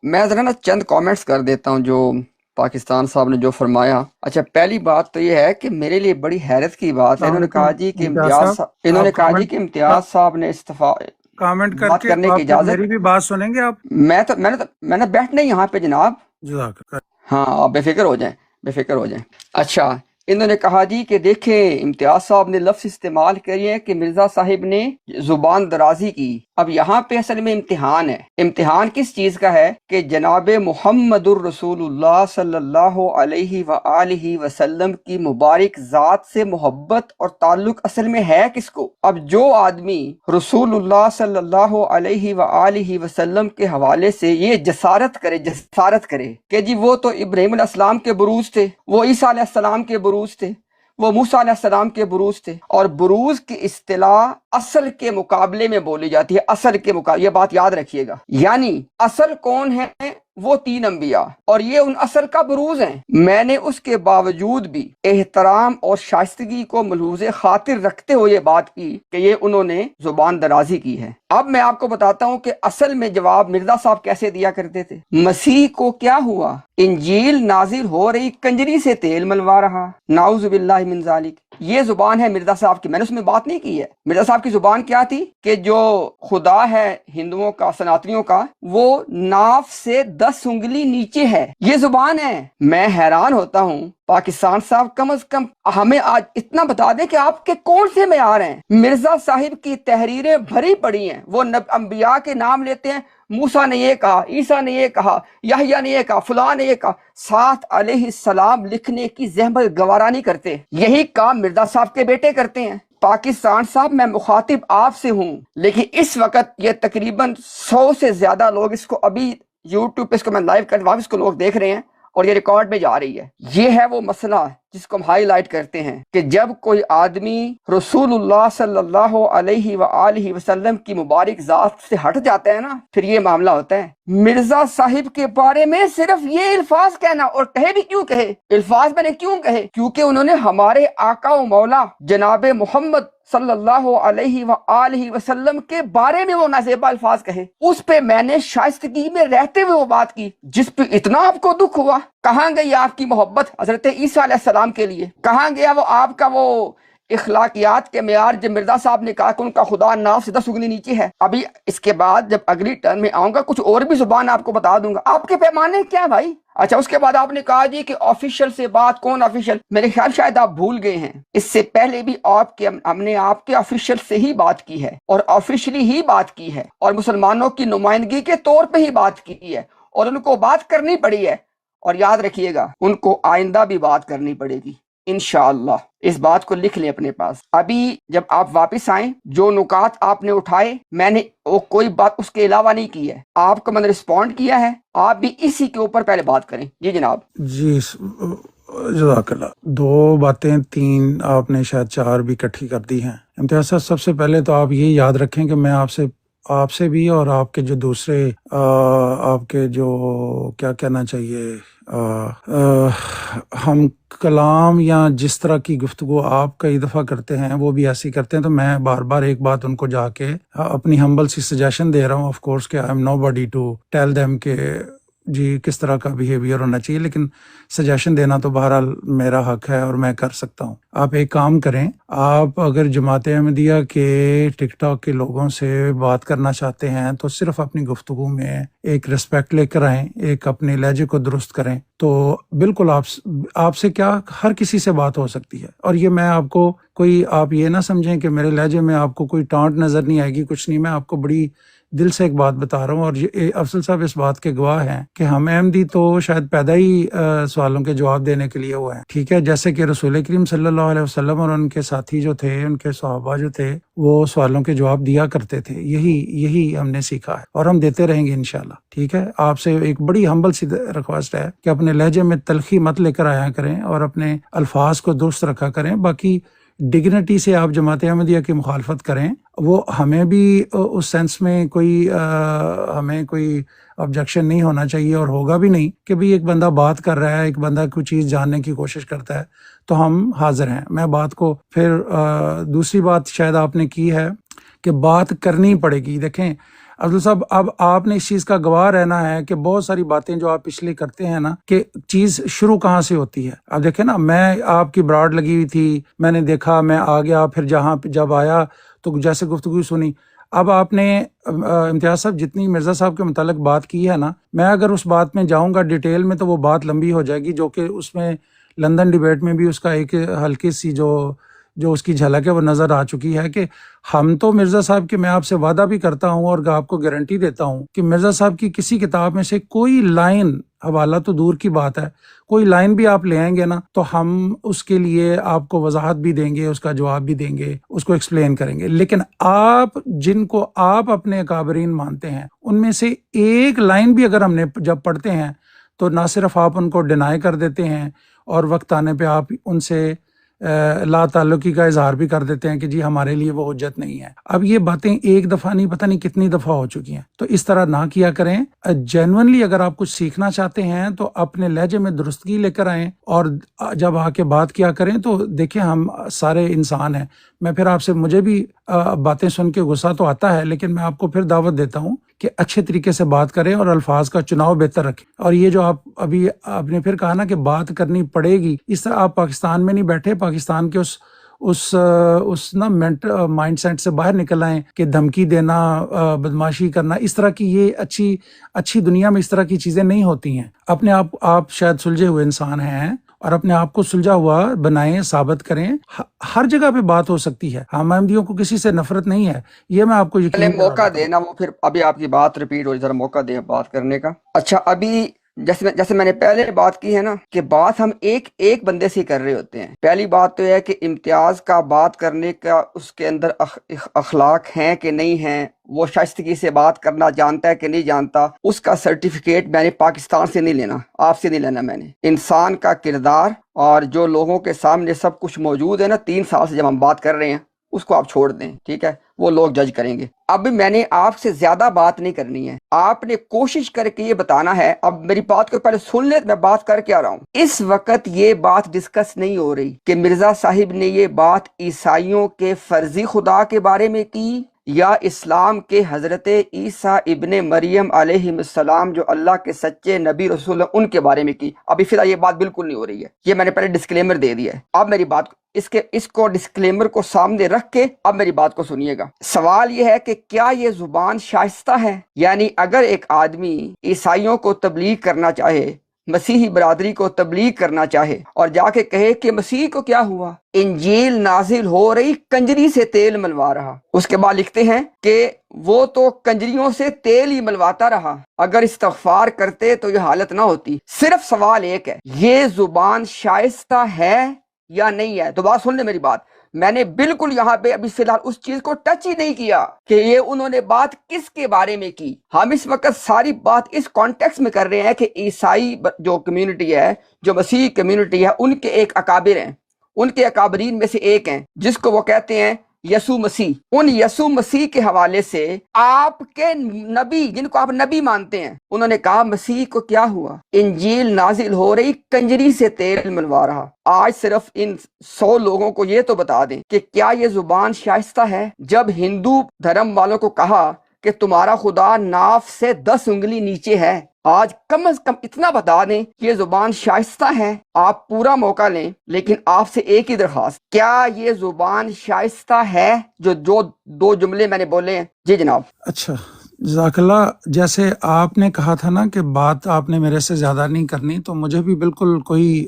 میں ذرا نا چند کامنٹس کر دیتا ہوں جو پاکستان صاحب نے جو فرمایا. اچھا، پہلی بات تو یہ ہے کہ میرے لیے بڑی حیرت کی بات ہے. السلام انہوں نے کہا علیکم جی کہ امتیاز صاحب، انہوں نے آپ کہا جی کہ امتیاز صاحب نے کامنٹ کر بات کے کرنے کی آپ پھر اجازت. میری بھی بات سنیں گے آپ؟ میں نے بیٹھنا ہی یہاں پہ جناب. جزاک اللہ۔ ہاں، آپ بے فکر ہو جائیں، بے فکر ہو جائیں. اچھا، انہوں نے کہا جی کہ دیکھیں امتیاز صاحب نے لفظ استعمال کریے کہ مرزا صاحب نے زبان درازی کی. اب یہاں پہ اصل میں امتحان ہے. امتحان کس چیز کا ہے کہ جناب محمد الرسول اللہ صلی اللہ علیہ وآلہ وسلم کی مبارک ذات سے محبت اور تعلق اصل میں ہے کس کو؟ اب جو آدمی رسول اللہ صلی اللہ علیہ وآلہ وسلم کے حوالے سے یہ جسارت کرے کہ جی وہ تو ابراہیم علیہ السلام کے بروز تھے، وہ عیسیٰ علیہ السلام کے بروز تھے، وہ موسیٰ علیہ السلام کے بروز تھے. اور بروز کی اصطلاح اصل کے مقابلے میں بولی جاتی ہے. اصل کے مقابلے، یہ بات یاد رکھیے گا. یعنی اصل کون ہے؟ وہ 3 انبیاء، اور یہ ان اصل کا بروز ہیں. میں نے اس کے باوجود بھی احترام اور شائستگی کو ملحوظ خاطر رکھتے ہوئے یہ بات کی کہ یہ انہوں نے زبان درازی کی ہے. اب میں آپ کو بتاتا ہوں کہ اصل میں جواب مرزا صاحب کیسے دیا کرتے تھے. مسیح کو کیا ہوا؟ انجیل نازل ہو رہی، کنجری سے تیل ملوا رہا، نعوذ باللہ من ذالک. یہ زبان ہے مرزا صاحب کی. میں نے اس میں بات نہیں کی ہے. مرزا صاحب کی زبان کیا تھی کہ جو خدا ہے ہندوؤں کا، سناتنیوں کا، وہ ناف سے 10 انگلی نیچے ہے. یہ زبان ہے. میں حیران ہوتا ہوں پاکستان صاحب کم از کم ہمیں آج اتنا بتا دیں کہ آپ کے کون سے معیار ہیں. مرزا صاحب کی تحریریں بھری پڑی ہیں. وہ انبیاء کے نام لیتے ہیں، موسیٰ نے یہ کہا، عیسیٰ نے یہ کہا، یحییٰ نے یہ کہا، فلاں نے یہ کہا. ساتھ علیہ السلام لکھنے کی زحمت گوارا نہیں کرتے. یہی کام مرزا صاحب کے بیٹے کرتے ہیں. پاکستان صاحب میں مخاطب آپ سے ہوں، لیکن اس وقت یہ تقریباً 100 سے زیادہ لوگ اس کو ابھی یوٹیوب پہ اس کو میں لائیو کر واپس کو لوگ دیکھ رہے ہیں اور یہ ریکارڈ میں جا رہی ہے. یہ ہے وہ مسئلہ جس کو ہم ہائی لائٹ کرتے ہیں کہ جب کوئی آدمی رسول اللہ صلی اللہ علیہ وآلہ وسلم کی مبارک ذات سے ہٹ جاتا ہے نا، پھر یہ معاملہ ہوتا ہے. مرزا صاحب کے بارے میں صرف یہ الفاظ کہنا، اور کہے بھی کیوں کہے؟ الفاظ میں نے کیوں کہے؟ کیونکہ انہوں نے ہمارے آقا و مولا جناب محمد صلی اللہ علیہ وآلہ وسلم کے بارے میں وہ نازیبا الفاظ کہے. اس پہ میں نے شائستگی میں رہتے ہوئے وہ بات کی، جس پہ اتنا آپ کو دکھ ہوا. کہاں گئی آپ کی محبت حضرت عیسیٰ علیہ السلام کے لیے؟ کہاں گیا وہ آپ کا وہ اخلاقیات کے معیار جب مرزا صاحب نے کہا کہ ان کا خدا ناف سے 10 انگلی نیچے ہے؟ ابھی اس کے بعد جب اگلی ٹرن میں آؤں گا کچھ اور بھی زبان آپ کو بتا دوں گا. آپ کے پیمانے کیا بھائی؟ اچھا، اس کے بعد آپ نے کہا جی کہ آفیشل سے بات. کون آفیشل؟ میرے خیال شاید آپ بھول گئے ہیں، اس سے پہلے بھی ہم نے آپ کے آفیشل سے ہی بات کی ہے، اور آفیشلی ہی بات کی ہے، اور مسلمانوں کی نمائندگی کے طور پہ ہی بات کی ہے، اور ان کو بات کرنی پڑی ہے. اور یاد رکھیے گا ان کو آئندہ بھی بات کرنی پڑے گی انشاءاللہ. اس بات کو لکھ لیں اپنے پاس. ابھی جب آپ واپس آئیں، جو نکات آپ نے اٹھائے میں نے وہ کوئی بات اس کے علاوہ نہیں کی ہے. آپ کو میں نے رسپونڈ کیا ہے، آپ بھی اسی کے اوپر پہلے بات کریں. جی جناب. جی جزاک اللہ. 2 باتیں 3 آپ نے شاید 4 بھی اکٹھی کر دی ہیں. امتیاز صاحب، سب سے پہلے تو آپ یہ یاد رکھیں کہ میں آپ سے بھی اور آپ کے جو دوسرے آپ کے جو کیا کہنا چاہیے ہم کلام یا جس طرح کی گفتگو آپ کئی دفعہ کرتے ہیں وہ بھی ایسی کرتے ہیں. تو میں بار بار ایک بات ان کو جا کے اپنی ہمبل سی سجیشن دے رہا ہوں. آف کورس کہ I am nobody to tell them کہ جی کس طرح کا بیہیویئر ہونا چاہیے، لیکن سجیشن دینا تو بہرحال میرا حق ہے اور میں کر سکتا ہوں. آپ ایک کام کریں، آپ اگر جماعت احمدیہ کے ٹک ٹاک کے لوگوں سے بات کرنا چاہتے ہیں تو صرف اپنی گفتگو میں ایک رسپیکٹ لے کر آئیں، ایک اپنے لہجے کو درست کریں. تو بالکل آپ سے کیا ہر کسی سے بات ہو سکتی ہے. اور یہ میں آپ کو کوئی آپ یہ نہ سمجھیں کہ میرے لہجے میں آپ کو کوئی ٹانٹ نظر نہیں آئے گی، کچھ نہیں. میں آپ کو بڑی دل سے ایک بات بتا رہا ہوں، اور یہ افضل صاحب اس بات کے گواہ ہیں کہ ہم احمدی تو شاید پیدا ہی سوالوں کے جواب دینے کے لیے ہوئے ہیں. ٹھیک ہے، جیسے کہ رسول کریم صلی اللہ علیہ وسلم اور ان کے ساتھی جو تھے، ان کے صحابہ جو تھے، وہ سوالوں کے جواب دیا کرتے تھے. یہی ہم نے سیکھا ہے اور ہم دیتے رہیں گے انشاءاللہ. ٹھیک ہے، آپ سے ایک بڑی ہمبل سی ریکویسٹ ہے کہ اپنے لہجے میں تلخی مت لے کر آیا کریں اور اپنے الفاظ کو درست رکھا کریں. باقی ڈگنیٹی سے آپ جماعت احمدیہ کی مخالفت کریں، وہ ہمیں بھی اس سینس میں ہمیں کوئی آبجیکشن نہیں ہونا چاہیے، اور ہوگا بھی نہیں کہ بھی ایک بندہ بات کر رہا ہے، ایک بندہ کوئی چیز جاننے کی کوشش کرتا ہے تو ہم حاضر ہیں. میں بات کو پھر دوسری بات شاید آپ نے کی ہے کہ بات کرنی پڑے گی. دیکھیں، عبدال صاحب اب آپ نے اس چیز کا گواہ رہنا ہے کہ بہت ساری باتیں جو آپ پچھلے کرتے ہیں نا کہ چیز شروع کہاں سے ہوتی ہے. اب دیکھیں نا، میں آپ کی براڈ لگی ہوئی تھی، میں نے دیکھا، میں آ گیا، پھر جب آیا تو جیسے گفتگو سنی. اب آپ نے امتیاز صاحب جتنی مرزا صاحب کے متعلق بات کی ہے نا، میں اگر اس بات میں جاؤں گا ڈیٹیل میں تو وہ بات لمبی ہو جائے گی، جو کہ اس میں لندن ڈیبیٹ میں بھی اس کا ایک ہلکی سی جو اس کی جھلک ہے وہ نظر آ چکی ہے کہ ہم تو مرزا صاحب کے، میں آپ سے وعدہ بھی کرتا ہوں اور آپ کو گارنٹی دیتا ہوں کہ مرزا صاحب کی کسی کتاب میں سے کوئی لائن، حوالہ تو دور کی بات ہے، کوئی لائن بھی آپ لے آئیں گے نا تو ہم اس کے لیے آپ کو وضاحت بھی دیں گے، اس کا جواب بھی دیں گے، اس کو ایکسپلین کریں گے. لیکن آپ جن کو آپ اپنے اکابرین مانتے ہیں، ان میں سے ایک لائن بھی اگر ہم نے جب پڑھتے ہیں تو نہ صرف آپ ان کو ڈینائی کر دیتے ہیں اور وقت آنے پہ آپ ان سے لا تعلقی کا اظہار بھی کر دیتے ہیں کہ جی ہمارے لیے وہ حجت نہیں ہے. اب یہ باتیں ایک دفعہ نہیں، پتہ نہیں کتنی دفعہ ہو چکی ہیں، تو اس طرح نہ کیا کریں. جینونلی اگر آپ کچھ سیکھنا چاہتے ہیں تو اپنے لہجے میں درستگی لے کر آئیں، اور جب آ کے بات کیا کریں تو دیکھیں ہم سارے انسان ہیں. میں پھر آپ سے، مجھے بھی باتیں سن کے غصہ تو آتا ہے، لیکن میں آپ کو پھر دعوت دیتا ہوں کہ اچھے طریقے سے بات کریں اور الفاظ کا چناؤ بہتر رکھیں. اور یہ جو آپ نے پھر کہا نا کہ بات کرنی پڑے گی، اس طرح آپ پاکستان میں نہیں بیٹھے، پاکستان کے اس نا مائنڈ سیٹ سے باہر نکل آئیں کہ دھمکی دینا، بدماشی کرنا، اس طرح کی یہ اچھی دنیا میں اس طرح کی چیزیں نہیں ہوتی ہیں. اپنے آپ شاید سلجھے ہوئے انسان ہیں اور اپنے آپ کو سلجھا ہوا بنائیں، ثابت کریں. ہر جگہ پہ بات ہو سکتی ہے، ہم احمدیوں کو کسی سے نفرت نہیں ہے، یہ میں آپ کو پہلے یقین موقع دلاتا ہوں. دینا، وہ پھر ابھی آپ کی بات ریپیٹ ہو، ذرا موقع دیں بات کرنے کا. اچھا، ابھی جیسے میں نے پہلے بات کی ہے نا کہ بات ہم ایک بندے سے کر رہے ہوتے ہیں. پہلی بات تو یہ ہے کہ امتیاز کا بات کرنے کا اس کے اندر اخلاق ہیں کہ نہیں ہیں، وہ شائستگی سے بات کرنا جانتا ہے کہ نہیں جانتا، اس کا سرٹیفکیٹ میں نے پاکستان سے نہیں لینا، آپ سے نہیں لینا. میں نے انسان کا کردار اور جو لوگوں کے سامنے سب کچھ موجود ہے نا، 3 سال سے جب ہم بات کر رہے ہیں، اس کو آپ چھوڑ دیں، ٹھیک ہے، وہ لوگ جج کریں گے. اب میں نے آپ سے زیادہ بات نہیں کرنی ہے، آپ نے کوشش کر کے یہ بتانا ہے. اب میری بات کو پہلے سن لیں، میں بات کر کے آ رہا ہوں. اس وقت یہ بات ڈسکس نہیں ہو رہی کہ مرزا صاحب نے یہ بات عیسائیوں کے فرضی خدا کے بارے میں کی یا اسلام کے حضرت عیسیٰ ابن مریم علیہ السلام جو اللہ کے سچے نبی رسول ہیں ان کے بارے میں کی. ابھی فی الحال یہ بات بالکل نہیں ہو رہی ہے، یہ میں نے پہلے ڈسکلیمر دے دیا ہے. اب میری بات اس کو ڈسکلیمر کو سامنے رکھ کے اب میری بات کو سنیے گا. سوال یہ ہے کہ کیا یہ زبان شائستہ ہے؟ یعنی اگر ایک آدمی عیسائیوں کو تبلیغ کرنا چاہے، مسیحی برادری کو تبلیغ کرنا چاہے اور جا کے کہے کہ مسیح کو کیا ہوا، انجیل نازل ہو رہی، کنجری سے تیل ملوا رہا. اس کے بعد لکھتے ہیں کہ وہ تو کنجریوں سے تیل ہی ملواتا رہا، اگر استغفار کرتے تو یہ حالت نہ ہوتی. صرف سوال ایک ہے، یہ زبان شائستہ ہے یا نہیں ہے؟ تو بات سن لیں میری بات. میں نے بالکل یہاں پہ ابھی فی الحال اس چیز کو ٹچ ہی نہیں کیا کہ یہ انہوں نے بات کس کے بارے میں کی. ہم اس وقت ساری بات اس کانٹیکس میں کر رہے ہیں کہ عیسائی جو کمیونٹی ہے، جو مسیحی کمیونٹی ہے، ان کے ایک اکابر ہیں، ان کے اکابرین میں سے ایک ہیں جس کو وہ کہتے ہیں یسوع مسیح. ان یسوع مسیح کے حوالے سے آپ کے نبی، جن کو آپ نبی مانتے ہیں، انہوں نے کہا مسیح کو کیا ہوا، انجیل نازل ہو رہی، کنجری سے تیل ملوا رہا. آج صرف ان 100 لوگوں کو یہ تو بتا دیں کہ کیا یہ زبان شائستہ ہے؟ جب ہندو دھرم والوں کو کہا کہ تمہارا خدا ناف سے 10 انگلی نیچے ہے، آج کم از کم اتنا بتا دیں کہ یہ زبان شائستہ ہے. آپ پورا موقع لیں، لیکن آپ سے ایک ہی درخواست، کیا یہ زبان شائستہ ہے؟ جو 2 جملے میں نے بولے ہیں. جی جناب. اچھا، جزاک اللہ. جیسے آپ نے کہا تھا نا کہ بات آپ نے میرے سے زیادہ نہیں کرنی، تو مجھے بھی بالکل کوئی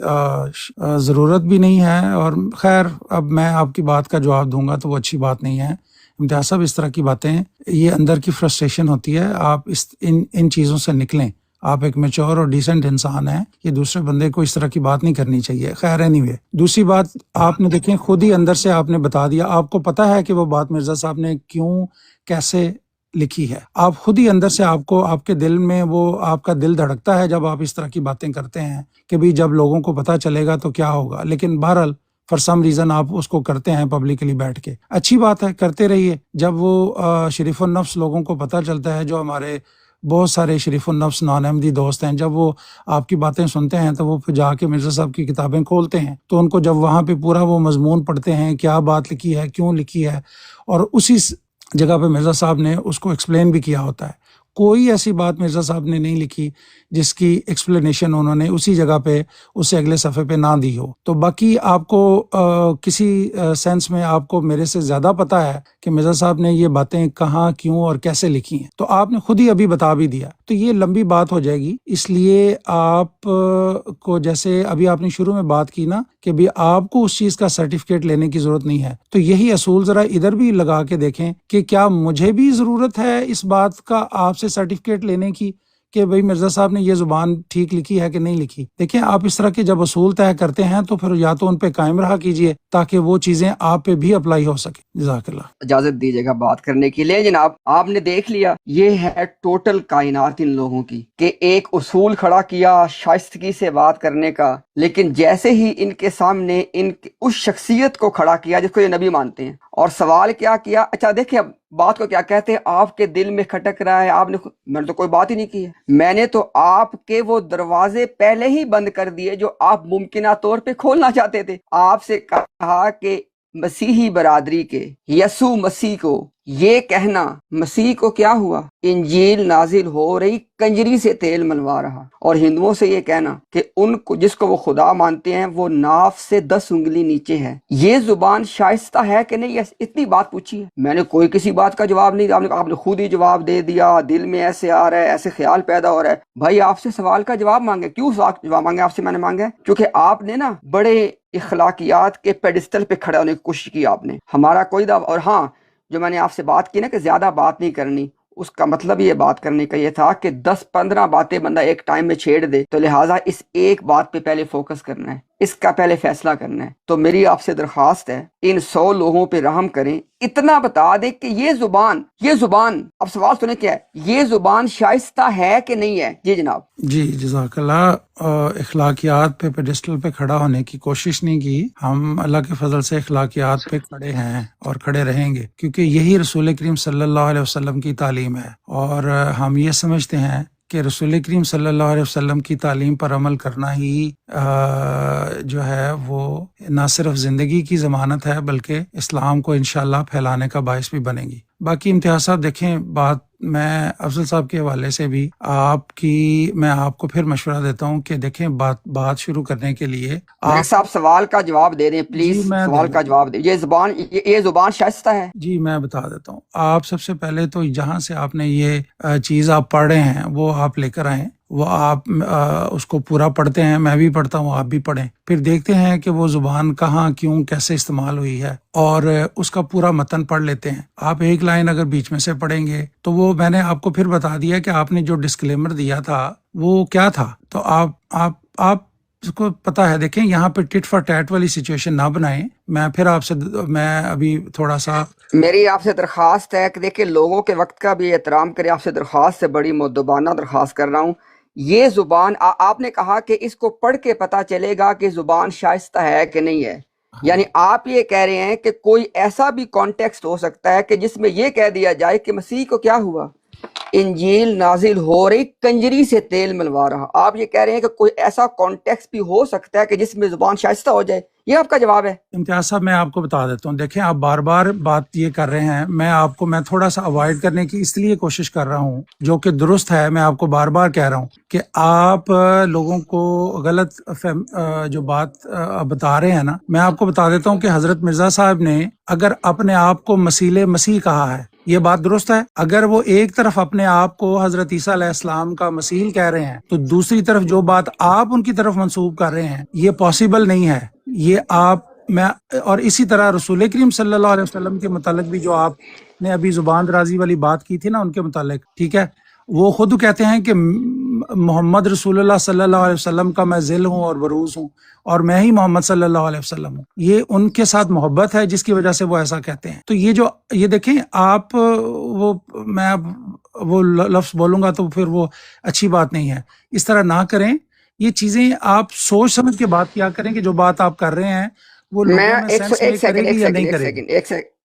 ضرورت بھی نہیں ہے. اور خیر، اب میں آپ کی بات کا جواب دوں گا تو وہ اچھی بات نہیں ہے. امتیاز صاحب، اس طرح کی باتیں، یہ اندر کی فرسٹریشن ہوتی ہے. آپ ان چیزوں سے نکلیں. آپ ایک میچور اور ڈیسنٹ انسان ہیں، یہ دوسرے بندے کو اس طرح کی بات نہیں کرنی چاہیے. خیر اینی وے، دوسری بات آپ نے دیکھیں، خود ہی اندر سے آپ نے بتا دیا. آپ کو پتا ہے کہ وہ بات مرزا صاحب نے کیوں، کیسے لکھی ہے. آپ خود ہی اندر سے آپ کے دل میں وہ آپ کا دل دھڑکتا ہے جب آپ اس طرح کی باتیں کرتے ہیں کہ بھی جب لوگوں کو پتہ چلے گا تو کیا ہوگا. لیکن بہرحال فار سم ریزن آپ اس کو کرتے ہیں پبلکلی بیٹھ کے. اچھی بات ہے، کرتے رہیے. جب وہ شریف النفس لوگوں کو پتہ چلتا ہے، جو ہمارے بہت سارے شریف النفس نان احمدی دوست ہیں، جب وہ آپ کی باتیں سنتے ہیں تو وہ پھر جا کے مرزا صاحب کی کتابیں کھولتے ہیں، تو ان کو جب وہاں پہ پورا وہ مضمون پڑھتے ہیں، کیا بات لکھی ہے، کیوں لکھی ہے، اور جگہ پہ مرزا صاحب نے اس کو ایکسپلین بھی کیا ہوتا ہے. کوئی ایسی بات مرزا صاحب نے نہیں لکھی جس کی ایکسپلینیشن انہوں نے اسی جگہ پہ اس سے اگلے صفحے پہ نہ دی ہو. تو باقی آپ کو کسی سینس میں آپ کو میرے سے زیادہ پتہ ہے کہ مرزا صاحب نے یہ باتیں کہاں کیوں اور کیسے لکھی ہیں, تو آپ نے خود ہی ابھی بتا بھی دیا, تو یہ لمبی بات ہو جائے گی. اس لیے آپ کو جیسے ابھی آپ نے شروع میں بات کی نا کہ بھی آپ کو اس چیز کا سرٹیفکیٹ لینے کی ضرورت نہیں ہے, تو یہی اصول ذرا ادھر بھی لگا کے دیکھیں کہ کیا مجھے بھی ضرورت ہے اس بات کا آپ سے سرٹیفکیٹ لینے کی کہ بھئی مرزا صاحب نے یہ زبان ٹھیک لکھی ہے کہ نہیں لکھی. دیکھیں آپ اس طرح کے جب اصول طے کرتے ہیں تو پھر یا تو ان پہ قائم رہا کیجئے تاکہ وہ چیزیں آپ پہ بھی اپلائی ہو سکے. جزاک اللہ. اجازت دیجیے گا بات کرنے کے لیے. جناب آپ نے دیکھ لیا یہ ہے ٹوٹل کائنات ان لوگوں کی کہ ایک اصول کھڑا کیا شائستگی سے بات کرنے کا, لیکن جیسے ہی ان کے سامنے اس شخصیت کو کھڑا کیا جس کو یہ نبی مانتے ہیں, اور سوال کیا کیا, اچھا دیکھیں اب بات کو کیا کہتے ہیں, آپ کے دل میں کھٹک رہا ہے, آپ نے میں نے تو کوئی بات ہی نہیں کی ہے, میں نے تو آپ کے وہ دروازے پہلے ہی بند کر دیے جو آپ ممکنہ طور پہ کھولنا چاہتے تھے. آپ سے کہا کہ مسیحی برادری کے یسوع مسیح کو یہ کہنا, مسیح کو کیا ہوا, انجیل نازل ہو رہی کنجری سے تیل ملوا رہا, اور ہندوؤں سے یہ کہنا کہ ان کو جس کو وہ خدا مانتے ہیں وہ ناف سے 10 انگلی نیچے ہے. یہ زبان شائستہ ہے کہ نہیں, اتنی بات پوچھی ہے. میں نے کوئی کسی بات کا جواب نہیں دیا, آپ نے خود ہی جواب دے دیا. دل میں ایسے آ رہا ہے, ایسے خیال پیدا ہو رہا ہے. بھائی آپ سے سوال کا جواب مانگے, کیوں جواب مانگے آپ سے میں نے مانگا ہے؟ کیونکہ آپ نے نا بڑے اخلاقیات کے پیڈسٹل پہ کھڑے ہونے کی کوشش کی آپ نے, ہمارا کوئی دعویٰ. اور ہاں جو میں نے آپ سے بات کی نا کہ زیادہ بات نہیں کرنی, اس کا مطلب یہ بات کرنے کا یہ تھا کہ 10-15 باتیں بندہ ایک ٹائم میں چھیڑ دے, تو لہٰذا اس ایک بات پہ پہلے فوکس کرنا ہے, اس کا پہلے فیصلہ کرنا ہے. تو میری آپ سے درخواست ہے ان 100 لوگوں پہ رحم کریں, اتنا بتا دیں کہ یہ زبان اب سوال سنیں کیا ہے, یہ زبان شائستہ ہے کہ نہیں ہے. جی جناب. جی جزاک اللہ. اخلاقیات پہ پیڈسٹل پہ کھڑا ہونے کی کوشش نہیں کی, ہم اللہ کے فضل سے اخلاقیات پہ کھڑے ہیں اور کھڑے رہیں گے, کیونکہ یہی رسول کریم صلی اللہ علیہ وسلم کی تعلیم ہے. اور ہم یہ سمجھتے ہیں کہ رسول کریم صلی اللہ علیہ وسلم کی تعلیم پر عمل کرنا ہی جو ہے وہ نہ صرف زندگی کی ضمانت ہے بلکہ اسلام کو انشاءاللہ پھیلانے کا باعث بھی بنے گی. باقی امتیاز صاحب دیکھیں, بات میں افضل صاحب کے حوالے سے بھی میں آپ کو پھر مشورہ دیتا ہوں کہ دیکھیں بات شروع کرنے کے لیے آپ صاحب سوال کا جواب دے دیں پلیز. سوال کا جواب دیں. یہ زبان شائستہ ہے. جی میں بتا دیتا ہوں. آپ سب سے پہلے تو جہاں سے آپ نے یہ چیز آپ پڑھ رہے ہیں وہ آپ لے کر آئیں, وہ آپ اس کو پورا پڑھتے ہیں, میں بھی پڑھتا ہوں, آپ بھی پڑھیں, پھر دیکھتے ہیں کہ وہ زبان کہاں کیوں کیسے استعمال ہوئی ہے, اور اس کا پورا متن پڑھ لیتے ہیں. آپ ایک لائن اگر بیچ میں سے پڑھیں گے تو وہ میں نے آپ کو پھر بتا دیا کہ آپ نے جو ڈسکلیمر دیا تھا وہ کیا تھا, تو آپ اس کو پتا ہے. دیکھیں یہاں پہ ٹٹ فار ٹیٹ والی سچویشن نہ بنائیں. میں ابھی تھوڑا سا میری آپ سے درخواست ہے کہ دیکھیں لوگوں کے وقت کا بھی احترام کریں. آپ سے درخواست ہے, بڑی مؤدبانہ درخواست کر رہا ہوں. یہ زبان آپ نے کہا کہ اس کو پڑھ کے پتا چلے گا کہ زبان شائستہ ہے کہ نہیں ہے, یعنی آپ یہ کہہ رہے ہیں کہ کوئی ایسا بھی کانٹیکسٹ ہو سکتا ہے کہ جس میں یہ کہہ دیا جائے کہ مسیح کو کیا ہوا, انجیل نازل ہو رہی کنجری سے تیل ملوا رہا. آپ یہ کہہ رہے ہیں کہ کوئی ایسا کانٹیکسٹ بھی ہو سکتا ہے کہ جس میں زبان شائستہ ہو جائے. یہ آپ کا جواب ہے. امتیاز صاحب میں آپ کو بتا دیتا ہوں. دیکھیں آپ بار بار بات یہ کر رہے ہیں, میں تھوڑا سا اوائڈ کرنے کی اس لیے کوشش کر رہا ہوں جو کہ درست ہے. میں آپ کو بار بار کہہ رہا ہوں کہ آپ لوگوں کو غلط جو بات بتا رہے ہیں نا, میں آپ کو بتا دیتا ہوں کہ حضرت مرزا صاحب نے اگر اپنے آپ کو مسیح کہا ہے, یہ بات درست ہے. اگر وہ ایک طرف اپنے آپ کو حضرت عیسیٰ علیہ السلام کا مسیح کہہ رہے ہیں تو دوسری طرف جو بات آپ ان کی طرف منسوب کر رہے ہیں یہ پاسبل نہیں ہے. اور اسی طرح رسول کریم صلی اللہ علیہ وسلم کے متعلق بھی جو آپ نے ابھی زبان درازی والی بات کی تھی نا ان کے متعلق, ٹھیک ہے, وہ خود کہتے ہیں کہ محمد رسول اللہ صلی اللہ علیہ وسلم کا میں ذل ہوں اور بروز ہوں, اور میں ہی محمد صلی اللہ علیہ وسلم ہوں. یہ ان کے ساتھ محبت ہے جس کی وجہ سے وہ ایسا کہتے ہیں. تو یہ دیکھیں آپ, میں وہ لفظ بولوں گا تو پھر وہ اچھی بات نہیں ہے. اس طرح نہ کریں. یہ چیزیں آپ سوچ سمجھ کے بات کیا کریں کہ جو بات آپ کر رہے ہیں وہ لوگوں میں سینس میک کرے گی یا نہیں کرے گی.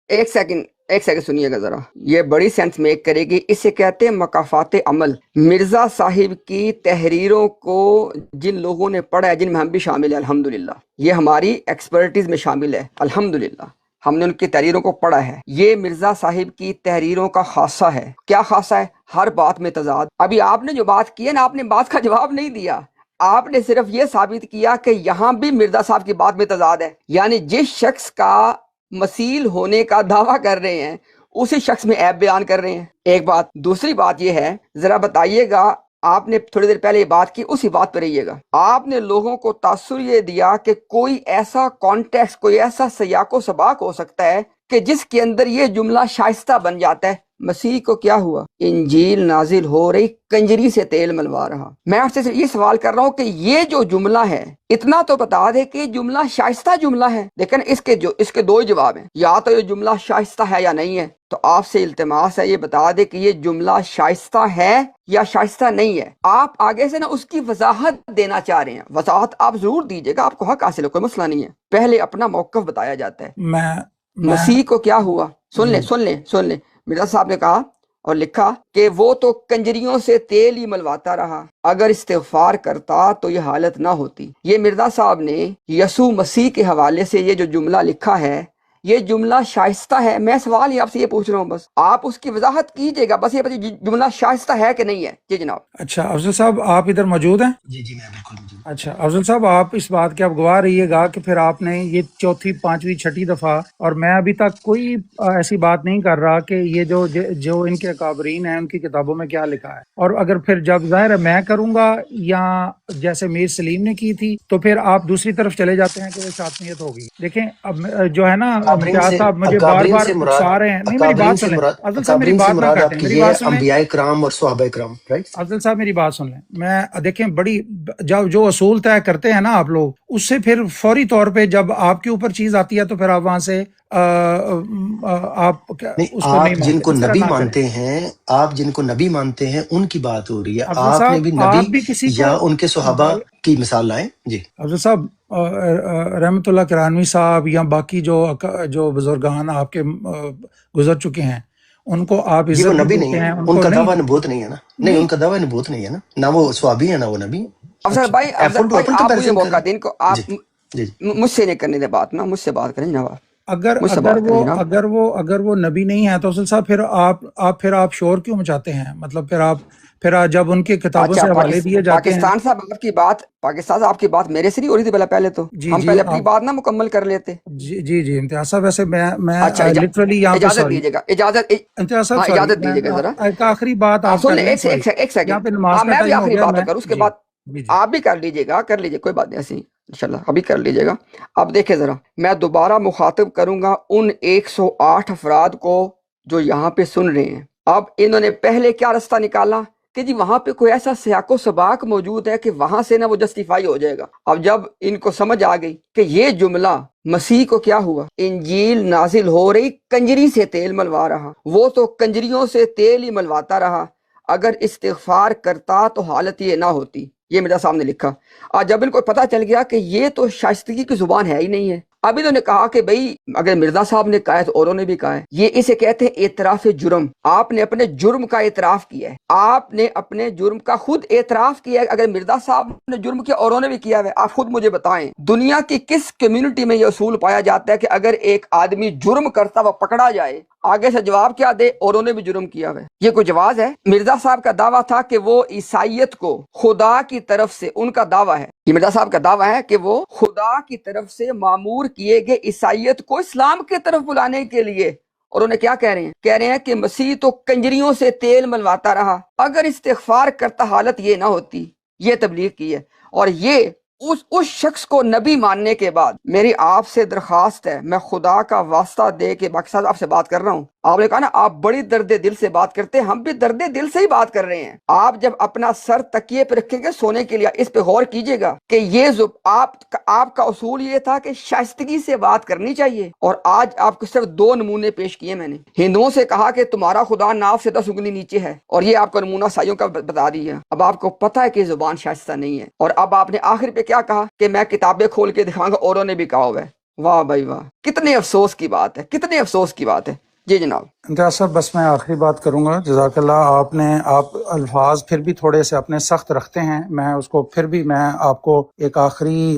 ایک سیکنڈ سنیے گا ذرا, یہ بڑی سینس میک کرے گی. اسے کہتے ہیں مقافات عمل. مرزا صاحب کی تحریروں کو جن لوگوں نے پڑھا ہے, جن میں ہم بھی شامل ہیں الحمدللہ, یہ ہماری ایکسپرٹیز میں شامل ہے الحمدللہ, ہم نے ان کی تحریروں کو پڑھا ہے. یہ مرزا صاحب کی تحریروں کا خاصہ ہے. کیا خاصہ ہے؟ ہر بات میں تضاد. ابھی آپ نے جو بات کی ہے نا، آپ نے بات کا جواب نہیں دیا. آپ نے صرف یہ ثابت کیا کہ یہاں بھی مرزا صاحب کی بات میں تضاد ہے. یعنی جس شخص کا مثیل ہونے کا دعویٰ کر رہے ہیں اسی شخص میں عیب بیان کر رہے ہیں. ایک بات. دوسری بات یہ ہے، ذرا بتائیے گا، آپ نے تھوڑی دیر پہلے یہ بات کی، اسی بات پہ رہیے گا. آپ نے لوگوں کو تاثر یہ دیا کہ کوئی ایسا کانٹیکسٹ، کوئی ایسا سیاق و سباق ہو سکتا ہے کہ جس کے اندر یہ جملہ شائستہ بن جاتا ہے. مسیح کو کیا ہوا؟ انجیل نازل ہو رہی، کنجری سے تیل ملوا رہا. میں آپ سے یہ سوال کر رہا ہوں کہ یہ جو جملہ ہے، اتنا تو بتا دے کہ یہ جملہ شائستہ جملہ ہے. لیکن اس کے دو ہی جواب ہیں، یا تو یہ جملہ شائستہ ہے یا نہیں ہے. تو آپ سے التماس ہے یہ بتا دے کہ یہ جملہ شائستہ ہے یا شائستہ نہیں ہے. آپ آگے سے نا اس کی وضاحت دینا چاہ رہے ہیں، وضاحت آپ ضرور دیجیے گا، آپ کو حق حاصل ہے، کوئی مسئلہ نہیں ہے. پہلے اپنا موقف بتایا جاتا ہے. میں مسیح کو کیا ہوا؟ سن لیں. مرزا صاحب نے کہا اور لکھا کہ وہ تو کنجریوں سے تیل ہی ملواتا رہا، اگر استغفار کرتا تو یہ حالت نہ ہوتی. یہ مرزا صاحب نے یسوع مسیح کے حوالے سے یہ جو جملہ لکھا ہے، یہ جملہ شائستہ ہے. میں سوال ہی آپ سے یہ پوچھ رہا ہوں، بس آپ اس کی وضاحت کیجئے گا. بس یہ بتائیے جملہ شائستہ ہے کہ نہیں ہے. جی جناب. اچھا افضل صاحب، آپ ادھر موجود ہیں؟ جی میں بالکل موجود. اچھا افضل صاحب، آپ اس بات کے آپ گواہ رہیے گا کہ پھر آپ نے یہ چوتھی، پانچویں، چھٹی دفعہ، اور میں ابھی تک کوئی ایسی بات نہیں کر رہا کہ یہ جو ان کے اکابرین ہیں ان کی کتابوں میں کیا لکھا ہے. اور اگر پھر جب ظاہر ہے میں کروں گا یا جیسے میر سلیم نے کی تھی، تو پھر آپ دوسری طرف چلے جاتے ہیں کہ وہ شاطنیت ہوگی. دیکھیں اب جو ہے نا امتیاز صاحب مجھے بار بار اکسا رہے ہیں. نہیں، میری بات سن لیں افضل صاحب، میری بات نہ کاٹیں، میری بات سن لیں. انبیاء کرام اور صحابہ کرام، رائٹ؟ افضل صاحب میری بات سن لیں. میں دیکھیں بڑی جو اصول طے کرتے ہیں نا آپ لوگ، اس سے پھر فوری طور پہ جب آپ کے اوپر چیز آتی ہے تو پھر آپ وہاں سے آپ اس کو نہیں جن مانتے. کو اس طرح نبی نہ کریں. مانتے ہیں، آپ جن کو نبی مانتے ہیں ان کی بات ہو رہی ہے. افضل آپ نے بھی صاحب، آپ نبی بھی کسی یا کو ان کے صحابہ کی مثال لائیں. جی افضل صاحب، رحمت اللہ کرانوی صاحب یا باقی جو بزرگان آپ کے گزر چکے ہیں، ان کو آپ جی وہ عزت بھی نبی دیتے نہیں ہیں، ہے، ان ان کو کا نہیں دعویٰ نبوت نہیں ہے نا. نہیں، ان کا دعویٰ نبوت نہیں ہے نا. نہ وہ صحابی ہے نہ وہ نبی. افضل بھائی ایپل ٹو ایپل آپ مجھے کمپیریزن موقع کریں. دیں، ان کو جی آپ جی مجھ سے نہیں کرنے دے بات نا، مجھ سے بات کریں جناب. اگر مجھ سے اگر بات کریں وہ جناب. اگر وہ نبی نہیں ہے تو افضل صاحب پھر آپ شور کیوں مچاتے ہیں؟ مطلب پھر جب ان کی کتابوں اچھا، سے حوالے دیے جاتے ہیں. پاکستان صاحب آپ کی بات میرے سے نہیں ہو رہی تھی پہلے تو جی ہم جی پہلے اپنی آپ بات نہ مکمل کر لیتے. جی امتیاز صاحب، ویسے میں اچھا لٹرلی یہاں پہ اجازت سوری دیجیے گا، امتیاز صاحب ہاں سوری، اجازت میں دیجیے گا ذرا. ایک آخری بات آپ آپ سن کر لیں، لیں. سوری، ایک یہاں سیکنڈ. پہ نماز کا میں بھی ٹائم ہو آخری گیا. بات میں کروں، اس کے جی بعد جی آپ بھی کر لیجیے گا، کوئی بات نہیں ایسی انشاءاللہ ابھی کر لیجیے گا. اب دیکھیں ذرا، میں دوبارہ مخاطب کروں گا ان 108 افراد کو جو یہاں پہ سن رہے ہیں. اب انہوں نے پہلے کیا رستہ نکالا کہ جی وہاں پہ کوئی ایسا سیاق و سباق موجود ہے کہ وہاں سے نا وہ جسٹیفائی ہو جائے گا. اب جب ان کو سمجھ آ گئی کہ یہ جملہ مسیح کو کیا ہوا؟ انجیل نازل ہو رہی، کنجری سے تیل ملوا رہا، وہ تو کنجریوں سے تیل ہی ملواتا رہا، اگر استغفار کرتا تو حالت یہ نہ ہوتی. یہ میرا سامنے لکھا. آج جب ان کو پتا چل گیا کہ یہ تو شائستگی کی زبان ہے ہی نہیں ہے، اب انہوں نے کہا کہ بھئی اگر مرزا صاحب نے کہا ہے تو اوروں نے بھی کہا ہے. یہ اسے کہتے ہیں اعتراف جرم. آپ نے اپنے جرم کا اعتراف کیا ہے، آپ نے اپنے جرم کا خود اعتراف کیا ہے. اگر مرزا صاحب نے جرم کیا، اوروں نے بھی کیا ہے. آپ خود مجھے بتائیں دنیا کی کس کمیونٹی میں یہ اصول پایا جاتا ہے کہ اگر ایک آدمی جرم کرتا وہ پکڑا جائے، آگے سے جواب کیا دے؟ اوروں نے بھی جرم کیا ہے. یہ کوئی جواز ہے؟ مرزا صاحب کا دعویٰ تھا کہ وہ عیسائیت کو خدا کی طرف سے، ان کا دعویٰ ہے، یہ مرزا صاحب کا دعویٰ ہے کہ وہ خدا کی طرف سے معمور کیے گئے عیسائیت کو اسلام کی طرف بلانے کے لیے. اور انہیں کیا کہہ رہے ہیں کہ مسیح تو کنجریوں سے تیل ملواتا رہا، اگر استغفار کرتا حالت یہ نہ ہوتی. یہ تبلیغ کی ہے. اور یہ اس شخص کو نبی ماننے کے بعد میری آپ سے درخواست ہے، میں خدا کا واسطہ دے کے باقی صاحب آپ سے بات کر رہا ہوں. آپ نے کہا نا آپ بڑی درد دل سے بات کرتے ہیں، ہم بھی درد دل سے ہی بات کر رہے ہیں. آپ جب اپنا سر تکیے پہ رکھیں گے سونے کے لیے، اس پہ غور کیجئے گا کہ یہ آپ کا اصول یہ تھا کہ شائستگی سے بات کرنی چاہیے. اور آج آپ کو صرف 2 نمونے پیش کیے میں نے. ہندوؤں سے کہا کہ تمہارا خدا ناف سے 10 انگلی نیچے ہے، اور یہ آپ کا نمونہ عیسائیوں کا بتا دیا. اب آپ کو پتہ ہے کہ زبان شائستہ نہیں ہے. اور اب آپ نے آخر پہ کیا کہا کہ میں کتابیں کھول کے دکھاؤں گا، اوروں نے بھی کہا ہوا ہے. واہ بھائی واہ، کتنے افسوس کی بات ہے، کتنے افسوس کی بات ہے. جی جناب. امتیاز صاحب، بس میں آخری بات کروں گا. جزاک اللہ. آپ الفاظ پھر بھی تھوڑے سے اپنے سخت رکھتے ہیں. میں اس کو پھر بھی میں آپ کو ایک آخری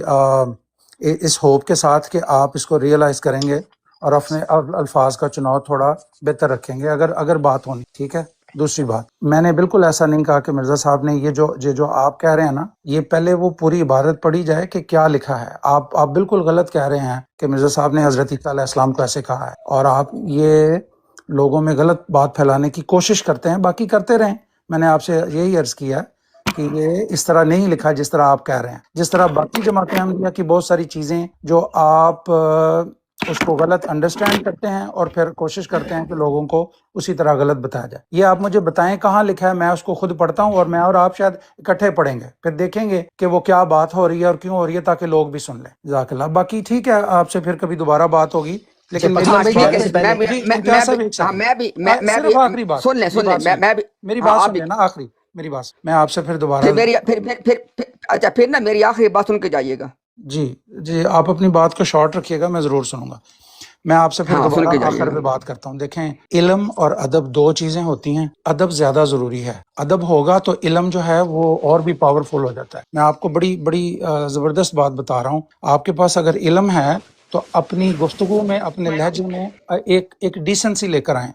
اس ہوپ کے ساتھ کہ آپ اس کو ریئلائز کریں گے اور اپنے الفاظ کا چناؤ تھوڑا بہتر رکھیں گے اگر بات ہونی. ٹھیک ہے. دوسری بات، میں نے بالکل ایسا نہیں کہا کہ مرزا صاحب نے یہ جو آپ کہہ رہے ہیں نا، یہ پہلے وہ پوری عبارت پڑھی جائے کہ کیا لکھا ہے. آپ بالکل غلط کہہ رہے ہیں کہ مرزا صاحب نے حضرت عیسیٰ علیہ السلام کو ایسے کہا ہے، اور آپ یہ لوگوں میں غلط بات پھیلانے کی کوشش کرتے ہیں. باقی کرتے رہیں. میں نے آپ سے یہی عرض کیا کہ یہ اس طرح نہیں لکھا جس طرح آپ کہہ رہے ہیں. جس طرح باقی جماعت احمدیہ کی بہت ساری چیزیں جو آپ اس کو غلط انڈرسٹینڈ کرتے ہیں اور پھر کوشش کرتے ہیں کہ لوگوں کو اسی طرح غلط بتایا جائے. یہ آپ مجھے بتائیں کہاں لکھا ہے، میں اس کو خود پڑھتا ہوں، اور میں اور آپ شاید اکٹھے پڑھیں گے، پھر دیکھیں گے کہ وہ کیا بات ہو رہی ہے اور کیوں ہو رہی ہے، تاکہ لوگ بھی سن لیں. جزاک اللہ. باقی ٹھیک ہے، آپ سے پھر کبھی دوبارہ بات ہوگی. لیکن میری ہاں پٹھان ٹھیک بھائی ہے، جانے سے پہلے جی امتیاز صاحب ایک میں بھی صرف آخری بات، سن لیں میری بات سن لیں، میری بات آپ سن بھی لیں نا آخری. میری بات میں آپ سے پھر دوبارہ پھر اچھا پھر نا میری آخری بات سن کے جائیے گا. جی آپ اپنی بات کو شارٹ رکھیے گا، میں ضرور سنوں گا. میں آپ سے پھر ہاں سن دوبارہ کے جائیے آخر گا. پہ بات کرتا ہوں. دیکھیں، علم اور ادب دو چیزیں ہوتی ہیں. ادب زیادہ ضروری ہے. ادب ہوگا تو علم جو ہے وہ اور بھی پاورفل ہو جاتا ہے. میں آپ کو بڑی زبردست بات بتا رہا ہوں. آپ کے پاس اگر علم ہے تو اپنی گفتگو میں، اپنے لہجے میں ایک ڈیسنسی لے کر آئیں.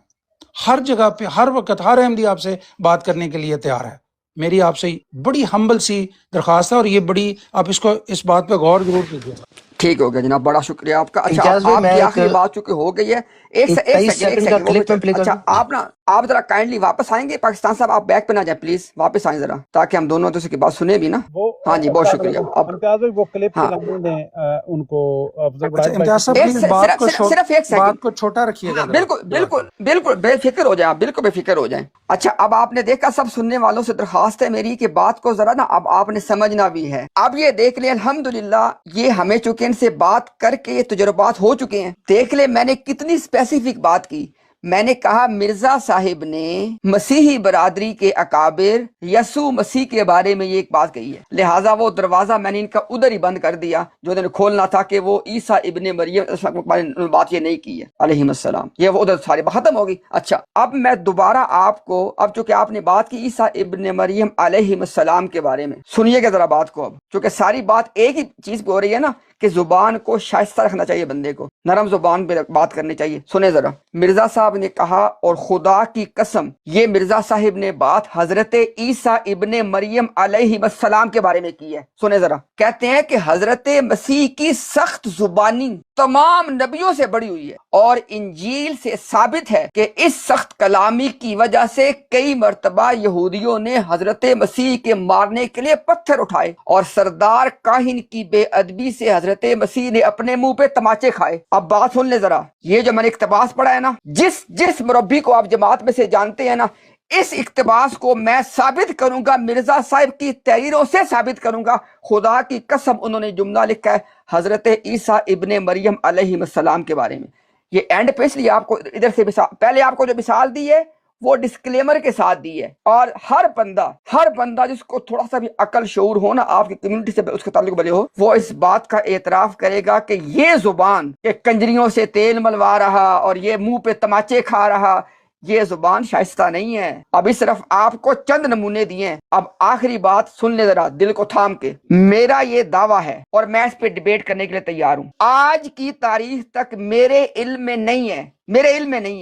ہر جگہ پہ، ہر وقت، ہر احمدی آپ سے بات کرنے کے لیے تیار ہے. میری آپ سے بڑی ہمبل سی درخواست ہے، اور یہ بڑی، آپ اس بات پہ غور ضرور کیجیے. ٹھیک ہو گیا جناب، بڑا شکریہ آپ کا. اچھا امتیاز بھائی، آپ میں کی ایک آخری بات چونکہ ہو گئی ہے، ایک 23 سیکنڈ کا سیکنڈ کلپ میں پلے کر اچھا دوں. آپ ذرا کائنڈلی واپس آئیں گے پاکستان صاحب، آپ بیک پہ نہ جائیں پلیز، واپس آئیں ذرا تاکہ ہم دونوں دوسرے کی بات سنیں بھی نا. وہ ہاں جی بہت السلام شکریہ. علیکم اب امتیاز بھائی، وہ کلپ ہاں چلانے دیں ان کو، افضل اچھا بڑھائے بھائی امتیاز صاحب کو. پلیز صرف ایک سیکنڈ، بات کو چھوٹا رکھیے گا. بالکل بے فکر ہو جائیں آپ، بالکل بے فکر ہو جائیں. اچھا اب آپ نے دیکھا، سب سننے والوں سے درخواست ہے میری کہ بات کو ذرا نا اب آپ نے سمجھنا بھی ہے. اب یہ دیکھ لیں الحمدللہ، یہ ہمیں چونکہ ان سے بات کر کے یہ تجربات ہو چکے ہیں. دیکھ لیں میں نے کتنی اسپیسیفک بات کی. میں نے کہا مرزا صاحب نے مسیحی برادری کے اکابر یسوع مسیح کے بارے میں یہ ایک بات کہی ہے، لہٰذا وہ دروازہ میں نے ان کا ادھر ہی بند کر دیا جو انہوں نے کھولنا تھا، کہ وہ عیسیٰ ابن مریم بات یہ نہیں کی ہے علیہ السلام، یہ وہ ادھر ساری ختم ہوگی. اچھا اب میں دوبارہ آپ کو، اب چونکہ آپ نے بات کی عیسیٰ ابن مریم علیہ السلام کے بارے میں، سنیے گا ذرا بات کو. اب چونکہ ساری بات ایک ہی چیز پہ ہو رہی ہے نا کہ زبان کو شائستہ رکھنا چاہیے، بندے کو نرم زبان پہ بات کرنی چاہیے. سنیں ذرا، مرزا صاحب نے کہا، اور خدا کی قسم یہ مرزا صاحب نے بات حضرت عیسیٰ ابن مریم علیہ السلام کے بارے میں کی ہے. سنیں ذرا، کہتے ہیں کہ حضرت مسیح کی سخت زبانی تمام نبیوں سے بڑی ہوئی ہے، اور انجیل سے ثابت ہے کہ اس سخت کلامی کی وجہ سے کئی مرتبہ یہودیوں نے حضرت مسیح کے مارنے کے لیے پتھر اٹھائے، اور سردار کاہن کی بے ادبی سے حضرت مسیح نے اپنے منہ پہ تماچے کھائے. اب بات سن لیں ذرا، یہ جو میں نے اقتباس پڑھا ہے نا، جس مربی کو آپ جماعت میں سے جانتے ہیں نا، اس اقتباس کو میں ثابت کروں گا، مرزا صاحب کی تحریروں سے ثابت کروں گا. خدا کی قسم انہوں نے جملہ لکھا ہے حضرت عیسیٰ ابن مریم علیہ السلام کے بارے میں. یہ اینڈ پہ اس لیے آپ کو ادھر سے پہلے آپ کو جو مثال دی ہے وہ ڈسکلیمر کے ساتھ دی ہے، اور ہر بندہ جس کو تھوڑا سا بھی عقل شعور ہو نا، آپ کی کمیونٹی سے اس کے تعلق بھلے ہو، وہ اس بات کا اعتراف کرے گا کہ یہ زبان کہ کنجریوں سے تیل ملوا رہا اور یہ منہ پہ تماچے کھا رہا، یہ زبان شائستہ نہیں ہے. ابھی صرف آپ کو چند نمونے دیے ہیں. اب آخری بات سن لے ذرا دل کو تھام کے. میرا یہ دعویٰ ہے اور میں اس پہ ڈیبیٹ کرنے کے لیے تیار ہوں، آج کی تاریخ تک میرے علم میں نہیں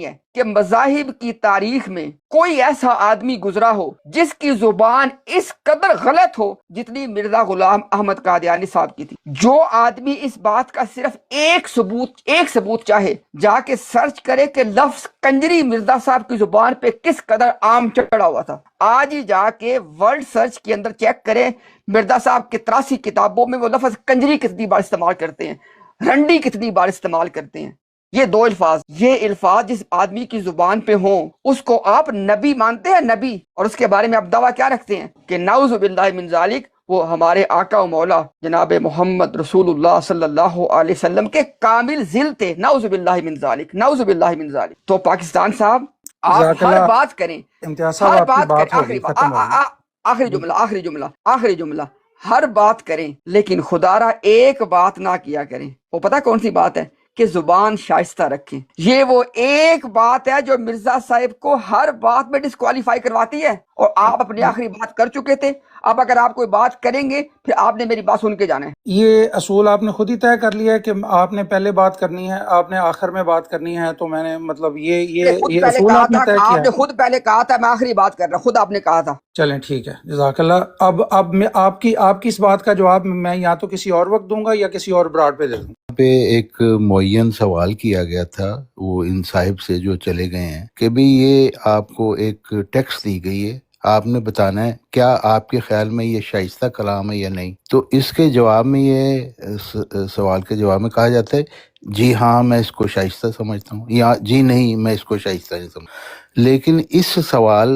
ہے کہ مذاہب کی تاریخ میں کوئی ایسا آدمی گزرا ہو جس کی زبان اس قدر غلط ہو جتنی مرزا غلام احمد قادیانی صاحب کی تھی. جو آدمی اس بات کا صرف ایک ثبوت چاہے، جا کے سرچ کرے کہ لفظ کنجری مرزا صاحب کی زبان پہ کس قدر عام چڑھا ہوا تھا. آج ہی جا کے ورلڈ سرچ کے اندر چیک کریں مرزا صاحب کی 83 کتابوں میں وہ لفظ کنجری کتنی بار استعمال کرتے ہیں، رنڈی کتنی بار استعمال کرتے ہیں. یہ دو الفاظ، یہ الفاظ جس آدمی کی زبان پہ ہوں اس کو آپ نبی مانتے ہیں، نبی، اور اس کے بارے میں آپ دعویٰ کیا رکھتے ہیں کہ نعوذ باللہ من ذالک وہ ہمارے آقا و مولا جناب محمد رسول اللہ صلی اللہ علیہ وسلم کے کامل ذل تھے. نعوذ باللہ من ذالک، نعوذ باللہ من ذالک. تو پاکستان صاحب آپ جزاک ہر اللہ. بات کریں، امتیاز صاحب ہر آپ کی بات کریں، بات ہوگی، ختم ہوگی. آخری جملہ، ہر بات کریں لیکن خدا را ایک بات نہ کیا کریں. وہ پتہ کون سی بات ہے کہ زبان شائستہ رکھیں. یہ وہ ایک بات ہے جو مرزا صاحب کو ہر بات میں ڈسکوالیفائی کرواتی ہے, اور آپ اپنی آخری بات کر چکے تھے. اب اگر آپ کوئی بات کریں گے پھر آپ نے میری بات سن کے جانا ہے. یہ اصول آپ نے خود ہی طے کر لیا ہے کہ آپ نے پہلے بات کرنی ہے, آپ نے آخر میں بات کرنی ہے, تو میں نے مطلب یہ پہلے اصول کہا آپ نے تھا, طے کیا آپ نے ہے. خود پہلے کہا تھا, میں آخری بات کر رہا ہوں, خود آپ نے کہا تھا. چلیں ٹھیک ہے, جزاک اللہ. اب میں آپ کی اس بات کا جواب میں یا تو کسی اور وقت دوں گا یا کسی اور براڈ پہ دے دوں گا. پہ ایک معین سوال کیا گیا تھا وہ ان صاحب سے جو چلے گئے ہیں کہ بھی یہ آپ کو ایک ٹیکسٹ دی گئی ہے, آپ نے بتانا ہے کیا آپ کے خیال میں یہ شائستہ کلام ہے یا نہیں. تو اس کے جواب میں یہ سوال کے جواب میں کہا جاتا ہے جی ہاں میں اس کو شائستہ سمجھتا ہوں, یا جی نہیں میں اس کو شائستہ نہیں سمجھتا. لیکن اس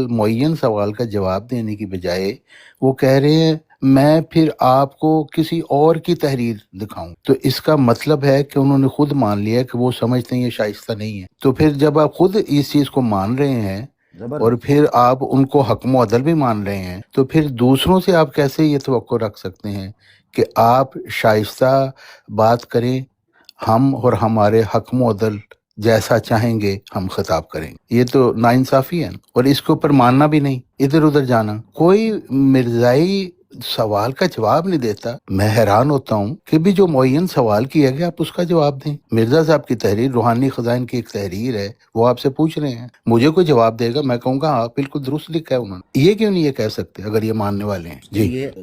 معین سوال کا جواب دینے کی بجائے وہ کہہ رہے ہیں میں پھر آپ کو کسی اور کی تحریر دکھاؤں. تو اس کا مطلب ہے کہ انہوں نے خود مان لیا کہ وہ سمجھتے ہیں یہ شائستہ نہیں ہے. تو پھر جب آپ خود اس چیز کو مان رہے ہیں اور پھر آپ ان کو حکم و عدل بھی مان رہے ہیں, تو پھر دوسروں سے آپ کیسے یہ توقع رکھ سکتے ہیں کہ آپ شائستہ بات کریں, ہم اور ہمارے حکم و عدل جیسا چاہیں گے ہم خطاب کریں گے. یہ تو ناانصافی ہے, اور اس کے اوپر ماننا بھی نہیں, ادھر ادھر جانا. کوئی مرزائی سوال کا جواب نہیں دیتا. میں حیران ہوتا ہوں کہ بھی جو معین سوال کیا گیا آپ اس کا جواب دیں. مرزا صاحب کی تحریر روحانی خزائن کی ایک تحریر ہے, وہ آپ سے پوچھ رہے ہیں, مجھے کوئی جواب دے گا میں کہوں گا ہاں بالکل درست لکھا ہے انہوں نے. یہ کیوں نہیں یہ کہہ سکتے اگر یہ ماننے والے ہیں؟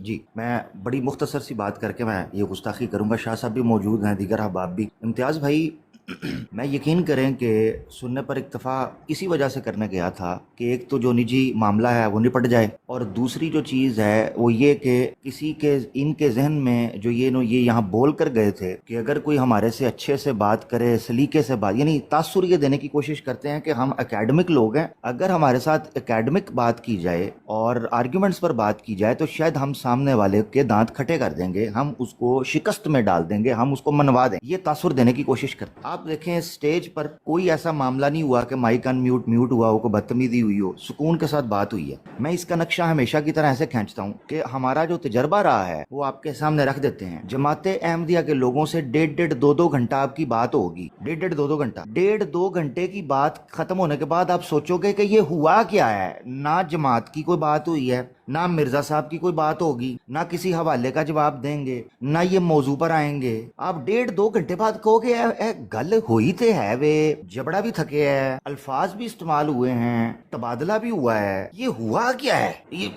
جی میں بڑی مختصر سی بات کر کے میں یہ گستاخی کروں گا. شاہ صاحب بھی موجود ہیں, دیگر احباب بھی. امتیاز بھائی میں یقین کریں کہ سننے پر اکتفا اسی وجہ سے کرنے گیا تھا کہ ایک تو جو نجی معاملہ ہے وہ نپٹ جائے, اور دوسری جو چیز ہے وہ یہ کہ کسی کے ان کے ذہن میں جو یہ یہاں بول کر گئے تھے کہ اگر کوئی ہمارے سے اچھے سے بات کرے, سلیقے سے بات, یعنی تاثر یہ دینے کی کوشش کرتے ہیں کہ ہم اکیڈمک لوگ ہیں, اگر ہمارے ساتھ اکیڈمک بات کی جائے اور آرگیومنٹس پر بات کی جائے تو شاید ہم سامنے والے کے دانت کھٹے کر دیں گے, ہم اس کو شکست میں ڈال دیں گے, ہم اس کو منوا دیں. یہ تاثر دینے کی کوشش کرتے ہیں. آپ دیکھیں سٹیج پر کوئی ایسا معاملہ نہیں ہوا کہ مائک ان میوٹ ہوا ہو, کوئی بدتمیزی ہوئی ہو, سکون کے ساتھ بات ہوئی ہے. میں اس کا نقشہ ہمیشہ کی طرح ایسے کھینچتا ہوں کہ ہمارا جو تجربہ رہا ہے وہ آپ کے سامنے رکھ دیتے ہیں. جماعت احمدیہ کے لوگوں سے 1.5 گھنٹہ آپ کی بات ہوگی, 1.5 گھنٹہ. 1.5 گھنٹے کی بات ختم ہونے کے بعد آپ سوچو گے کہ یہ ہوا کیا ہے. نہ جماعت کی کوئی بات ہوئی ہے, نہ مرزا صاحب کی کوئی بات ہوگی, نہ کسی حوالے کا جواب دیں گے, نہ یہ موضوع پر آئیں گے. آپ 1.5 گھنٹے بعد کہو گے گل ہوئی تے ہے, وے جبڑا بھی تھکے ہے, الفاظ بھی استعمال ہوئے ہیں, تبادلہ بھی ہوا ہے, یہ ہوا کیا ہے. یہ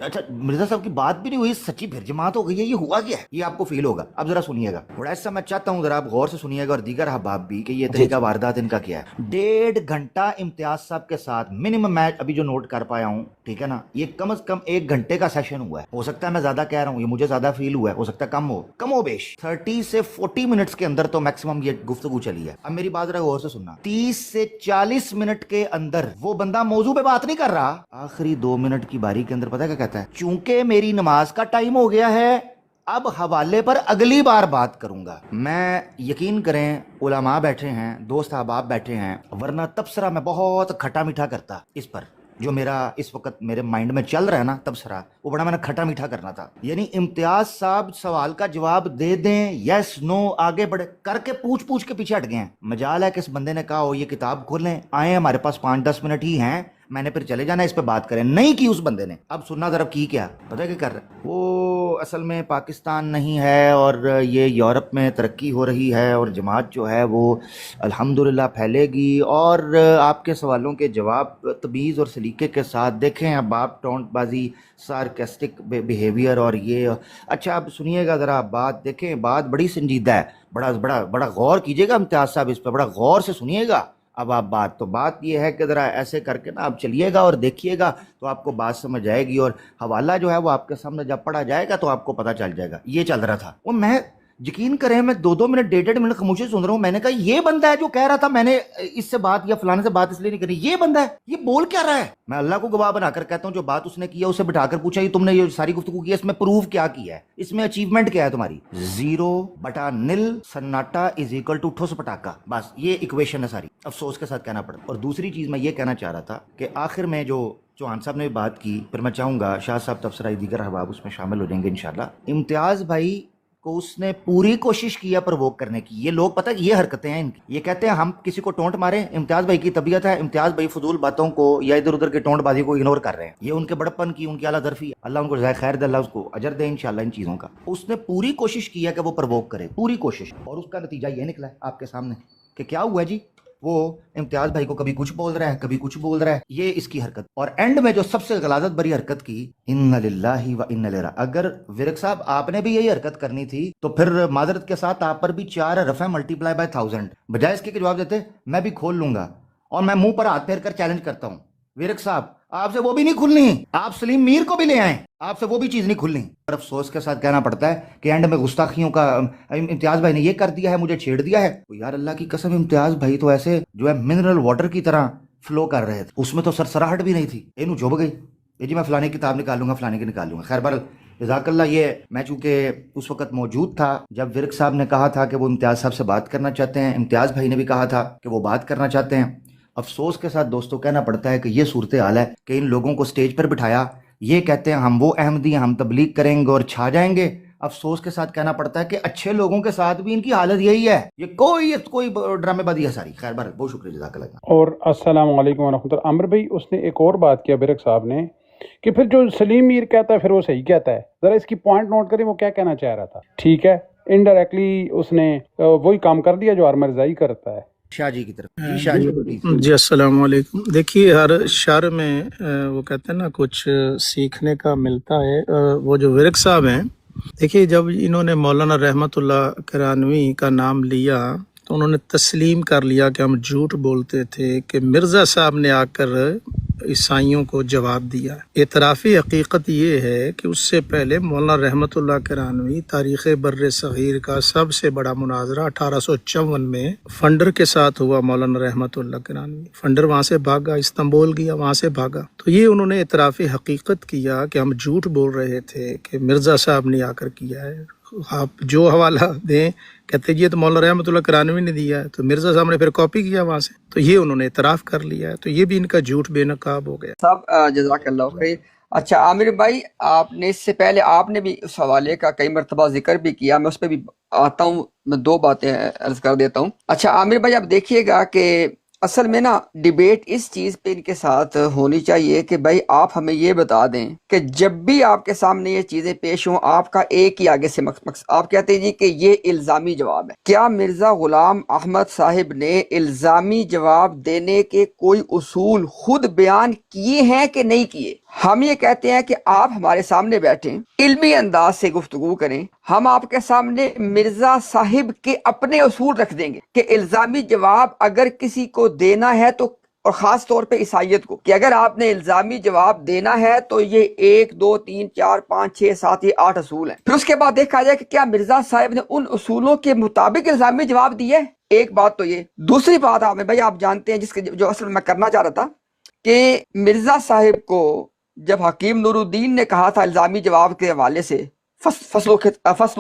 اچھا مرزا صاحب کی بات بھی نہیں ہوئی, سچی پھر جماعت ہو گئی ہے, یہ ہوا کیا ہے. یہ آپ کو فیل ہوگا. اب ذرا سنیے گا تھوڑا ایسا, میں چاہتا ہوں ذرا آپ غور سے سنیے گا اور دیگر احباب بھی کہ یہ طریقہ واردات ان کا کیا ہے. 1.5 گھنٹہ امتیاز صاحب کے ساتھ منیمم, میں ابھی جو نوٹ کر پایا ہوں, ٹھیک ہے نا, یہ کم از کم 1 گھنٹے کا سیشن ہوا ہے. ہو سکتا ہے میں زیادہ کہہ رہا ہوں, یہ مجھے زیادہ فیل ہوا ہے, ہو سکتا ہے کم ہو بیش. 30 سے 40 منٹس کے اندر تو میکسیمم یہ گفتگو چلی ہے. اب میری بات ذرا غور سے سننا, 30 سے 40 منٹ کے اندر وہ بندہ موضوع پہ بات نہیں کر رہا, آخری 2 منٹ کی باری کے اندر پتہ کیا کہتا ہے, چونکہ میری نماز کا ٹائم ہو گیا ہے اب حوالے پر اگلی بار بات کروں گا. میں یقین کریں علماء بیٹھے ہیں, دوست احباب بیٹھے ہیں, ورنہ تبصرہ میں بہت کھٹا میٹھا کرتا اس پر. جو میرا اس وقت میرے مائنڈ میں چل رہا ہے نا تبصرہ, وہ بڑا میں نے کھٹا میٹھا کرنا تھا. یعنی امتیاز صاحب سوال کا جواب دے دیں, یس نو, آگے بڑھے کر کے پوچھ کے پیچھے ہٹ گئے ہیں. مجال ہے کہ اس بندے نے کہا ہو یہ کتاب کھولیں, آئیں ہمارے پاس 5-10 منٹ ہی ہیں, میں نے پھر چلے جانا, اس پہ بات کریں. نہیں کی اس بندے نے. اب سننا ذرا کی کیا پتہ ہے کیا کر رہا ہے وہ, اصل میں پاکستان نہیں ہے اور یہ یورپ میں ترقی ہو رہی ہے اور جماعت جو ہے وہ الحمدللہ پھیلے گی, اور آپ کے سوالوں کے جواب تمیز اور سلیقے کے ساتھ دیکھیں. اب آپ ٹونٹ بازی, سارکیسٹک بیہیویئر اور یہ, اچھا اب سنیے گا ذرا بات, دیکھیں بات بڑی سنجیدہ ہے, بڑا غور کیجیے گا امتیاز صاحب, اس پہ بڑا غور سے سنیے گا. اب آپ بات یہ ہے کہ ذرا ایسے کر کے نا آپ چلیے گا اور دیکھیے گا تو آپ کو بات سمجھ آئے گی, اور حوالہ جو ہے وہ آپ کے سامنے جب پڑھا جائے گا تو آپ کو پتہ چل جائے گا. یہ چل رہا تھا. وہ میں یقین کریں میں 2 منٹ 1.5 منٹ خاموشی سن رہا ہوں. میں نے کہا یہ بندہ ہے جو کہہ رہا تھا میں نے اس سے بات یا فلانے سے بات اس لیے نہیں کرنی, یہ بندہ ہے, یہ بول کیا رہا ہے. میں اللہ کو گواہ بنا کر کہتا ہوں جو بات اس نے کیا اسے بٹھا کر پوچھا یہ تم نے یہ ساری گفتگو کی, اس میں پروف کیا ہے, اس میں اچیومنٹ کیا ہے تمہاری. 0/0 سناٹا = ٹھوس پٹاکا, بس یہ ایکویشن ہے ساری. افسوس کے ساتھ کہنا پڑا. اور دوسری چیز میں یہ کہنا چاہ رہا تھا کہ آخر میں جو چوہان صاحب نے بات کی, پھر میں چاہوں گا شاہ صاحب تبصرہ دیگر احباب اس میں شامل ہو جائیں گے انشاءاللہ. امتیاز بھائی کو اس نے پوری کوشش کی ہے پرووک کرنے کی. یہ لوگ پتہ یہ حرکتیں ہیں ان کی, یہ کہتے ہیں ہم کسی کو ٹونٹ ماریں, امتیاز بھائی کی طبیعت ہے, امتیاز بھائی فضول باتوں کو یا ادھر ادھر کے ٹونٹ بازی کو اگنور کر رہے ہیں. یہ ان کے بڑپن کی, ان کی اعلیٰ ظرفی ہے, اللہ ان کو جزائے خیر دے, اللہ اس کو اجر دے انشاءاللہ ان چیزوں کا. اس نے پوری کوشش کی ہے کہ وہ پرووک کرے, پوری کوشش, اور اس کا نتیجہ یہ نکلا ہے آپ کے سامنے کہ کیا ہوا جی, وہ امتیاز بھائی کو کبھی کچھ بول رہا ہے, کبھی کچھ بول رہا ہے. یہ اس کی حرکت. اور اینڈ میں جو سب سے غلاظت بری حرکت کی, ان للہ و ان الیہ. اگر ورک صاحب آپ نے بھی یہی حرکت کرنی تھی تو پھر معذرت کے ساتھ آپ پر بھی 4 حرف ہیں ملٹی پلائی بائی 1000, بجائے اس کے کہ جواب دیتے میں بھی کھول لوں گا. اور میں منہ پر ہاتھ پھیر کر چیلنج کرتا ہوں, ورک صاحب آپ سے وہ بھی نہیں کھلنی, آپ سلیم میر کو بھی لے آئیں, آپ سے وہ بھی چیز نہیں کھلنی. اور افسوس کے ساتھ کہنا پڑتا ہے کہ اینڈ میں گستاخیوں کا, امتیاز بھائی نے یہ کر دیا ہے, مجھے چھیڑ دیا ہے. یار اللہ کی قسم, امتیاز بھائی تو ایسے جو ہے منرل واٹر کی طرح فلو کر رہے تھے, اس میں تو سرسراہٹ بھی نہیں تھی. اینو جھب گئی, یہ جی میں فلانے کی کتاب نکال لوں گا, فلانے کی نکال لوں گا. خیر بہرحال جزاک اللہ. یہ میں چونکہ اس وقت موجود تھا جب ورک صاحب نے کہا تھا کہ وہ امتیاز صاحب سے بات کرنا چاہتے ہیں, امتیاز بھائی نے بھی کہا تھا کہ وہ بات کرنا چاہتے ہیں. افسوس کے ساتھ دوستوں کہنا پڑتا ہے کہ یہ صورتحال ہے کہ ان لوگوں کو سٹیج پر بٹھایا, یہ کہتے ہیں ہم وہ احمدی ہیں, ہم تبلیغ کریں گے اور چھا جائیں گے. افسوس کے ساتھ کہنا پڑتا ہے کہ اچھے لوگوں کے ساتھ بھی ان کی حالت یہی ہے. یہ کوئی ڈرامے بازی ہے ساری. خیر بہرحال بہت شکریہ, جزاک اللہ. اور السلام علیکم ورحمۃ اللہ. عامر بھائی اس نے ایک اور بات کیا برک صاحب نے کہ پھر جو سلیم میر کہتا ہے پھر وہ صحیح کہتا ہے. ذرا اس کی پوائنٹ نوٹ کریں, وہ کیا کہنا چاہ رہا تھا. ٹھیک ہے, انڈائریکٹلی اس نے وہی کام کر دیا جو عامر رضائی کرتا ہے. شاہ جی کی طرف. شاہ جی جی السلام علیکم. دیکھیے ہر شر میں وہ کہتے ہیں نا کچھ سیکھنے کا ملتا ہے. وہ جو ورک صاحب ہیں, دیکھیے جب انہوں نے مولانا رحمت اللہ کرانوی کا نام لیا تو انہوں نے تسلیم کر لیا کہ ہم جھوٹ بولتے تھے کہ مرزا صاحب نے آ کر عیسائیوں کو جواب دیا. اعترافی حقیقت یہ ہے کہ اس سے پہلے مولانا رحمت اللہ کرانوی تاریخ بر صغیر کا سب سے بڑا مناظرہ 1854 میں فنڈر کے ساتھ ہوا. مولانا رحمت اللہ کرانوی فنڈر وہاں سے بھاگا, استنبول گیا, وہاں سے بھاگا. تو یہ انہوں نے اعترافی حقیقت کیا کہ ہم جھوٹ بول رہے تھے کہ مرزا صاحب نے آ کر کیا ہے. آپ جو حوالہ دیں کہتے جی تو مولانا رحمت اللہ کرانوی نے دیا ہے, تو مرزا صاحب نے پھر کاپی کیا وہاں سے. تو یہ انہوں نے اعتراف کر لیا ہے, تو یہ بھی ان کا جھوٹ بے نقاب ہو گیا. صاحب جزاک اللہ خیر. اچھا عامر بھائی, آپ نے اس سے پہلے آپ نے بھی اس حوالے کا کئی مرتبہ ذکر بھی کیا, میں اس پہ بھی آتا ہوں, میں 2 باتیں عرض کر دیتا ہوں. اچھا عامر بھائی آپ دیکھیے گا کہ اصل میں نا ڈیبیٹ اس چیز پہ ان کے ساتھ ہونی چاہیے کہ بھائی آپ ہمیں یہ بتا دیں کہ جب بھی آپ کے سامنے یہ چیزیں پیش ہوں, آپ کا ایک ہی آگے سے مقصد, آپ کہتے ہیں جی کہ یہ الزامی جواب ہے. کیا مرزا غلام احمد صاحب نے الزامی جواب دینے کے کوئی اصول خود بیان کیے ہیں کہ نہیں کیے؟ ہم یہ کہتے ہیں کہ آپ ہمارے سامنے بیٹھیں, علمی انداز سے گفتگو کریں, ہم آپ کے سامنے مرزا صاحب کے اپنے اصول رکھ دیں گے کہ الزامی جواب اگر کسی کو دینا ہے تو, اور خاص طور پہ عیسائیت کو, کہ اگر آپ نے الزامی جواب دینا ہے تو یہ 1 2 3 4 5 6 7 یہ 8 اصول ہیں. پھر اس کے بعد دیکھا جائے کہ کیا مرزا صاحب نے ان اصولوں کے مطابق الزامی جواب دیے. ایک بات تو یہ. دوسری بات آپ بھائی آپ جانتے ہیں جس کے جو اصل میں کرنا چاہ رہا تھا کہ مرزا صاحب کو جب حکیم نور الدین نے کہا تھا الزامی جواب کے حوالے سے, فصل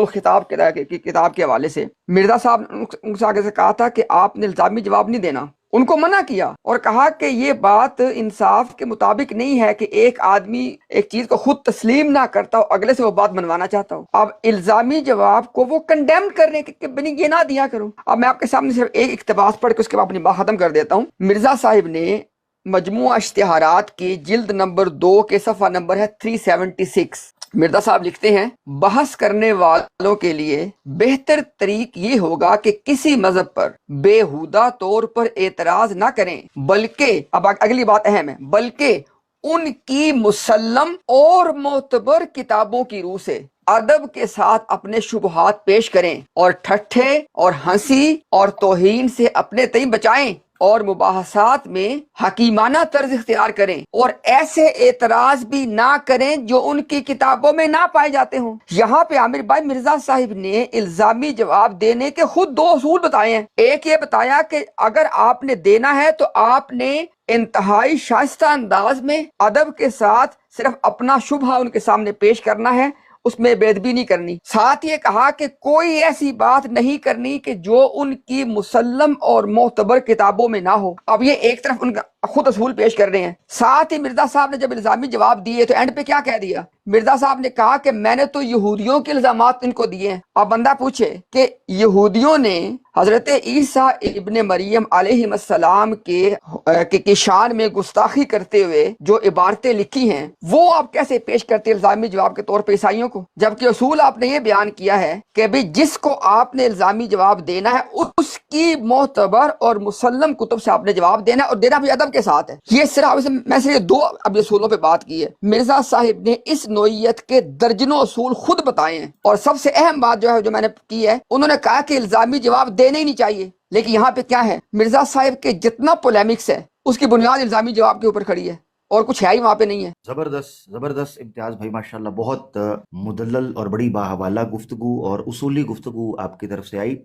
و خطاب کی کتاب کے حوالے سے, مرزا صاحب نے ان سے آگے سے کہا تھا کہ آپ نے الزامی جواب نہیں دینا, ان کو منع کیا اور کہا کہ یہ بات انصاف کے مطابق نہیں ہے کہ ایک آدمی ایک چیز کو خود تسلیم نہ کرتا ہو, اگلے سے وہ بات منوانا چاہتا ہو. اب الزامی جواب کو وہ کنڈیم کر رہے ہیں کہ بنی یہ نہ دیا کرو. اب میں آپ کے سامنے صرف ایک اقتباس پڑھ کے اس کے بعد اپنی بات ختم کر دیتا ہوں. مرزا صاحب نے مجموعہ اشتہارات کی جلد نمبر 2 کے صفحہ نمبر ہے 376, مرزا صاحب لکھتے ہیں بحث کرنے والوں کے لیے بہتر طریق یہ ہوگا کہ کسی مذہب پر بےہودہ طور پر اعتراض نہ کریں, بلکہ اب اگلی بات اہم ہے, بلکہ ان کی مسلم اور معتبر کتابوں کی روح سے ادب کے ساتھ اپنے شبہات پیش کریں اور ٹھٹھے اور ہنسی اور توہین سے اپنے تئیں بچائیں اور مباحثات میں حکیمانہ طرز اختیار کریں اور ایسے اعتراض بھی نہ کریں جو ان کی کتابوں میں نہ پائے جاتے ہوں. یہاں پہ عامر بھائی مرزا صاحب نے الزامی جواب دینے کے خود 2 اصول بتائے ہیں. ایک یہ بتایا کہ اگر آپ نے دینا ہے تو آپ نے انتہائی شائستہ انداز میں ادب کے ساتھ صرف اپنا شبہ ان کے سامنے پیش کرنا ہے, اس میں بے ادبی نہیں کرنی. ساتھ یہ کہا کہ کوئی ایسی بات نہیں کرنی کہ جو ان کی مسلم اور معتبر کتابوں میں نہ ہو. اب یہ ایک طرف ان کا خود اصول پیش کر رہے ہیں. ساتھ ہی مرزا صاحب نے جب الزامی جواب دیے تو اینڈ پہ کیا کہہ دیا مرزا صاحب نے کہا کہ میں نے تو یہودیوں کے الزامات ان کو دیے ہیں. اب بندہ پوچھے کہ یہودیوں نے حضرت عیسیٰ ابن مریم علیہ السلام کے شان میں گستاخی کرتے ہوئے جو عبارتیں لکھی ہیں وہ آپ کیسے پیش کرتے الزامی جواب کے طور پہ عیسائیوں کو، جبکہ اصول آپ نے یہ بیان کیا ہے کہ بھی جس کو آپ نے الزامی جواب دینا ہے اس کی معتبر اور مسلم کتب سے آپ نے جواب دینا ہے، اور دینا بھی ادب کے ساتھ ہے. یہ صرف میں صرف دو اب اصولوں پہ بات کی ہے. مرزا صاحب نے اس نوعیت کے درجنوں اصول خود بتائے ہیں، اور سب سے اہم بات جو میں نے کی ہے، انہوں نے کہا کہ الزامی جواب دینے ہی نہیں چاہیے. لیکن یہاں پہ کیا ہے، مرزا صاحب کے جتنا پولیمکس ہے اس کی بنیاد الزامی جواب کے اوپر کھڑی ہے، اور کچھ ہے ہی وہاں پہ نہیں ہے. زبردست امتیاز بھائی، ماشاءاللہ بہت مدلل اور بڑی باحوالہ گفتگو اور اصولی گفتگو آپ کی طرف سے آئی.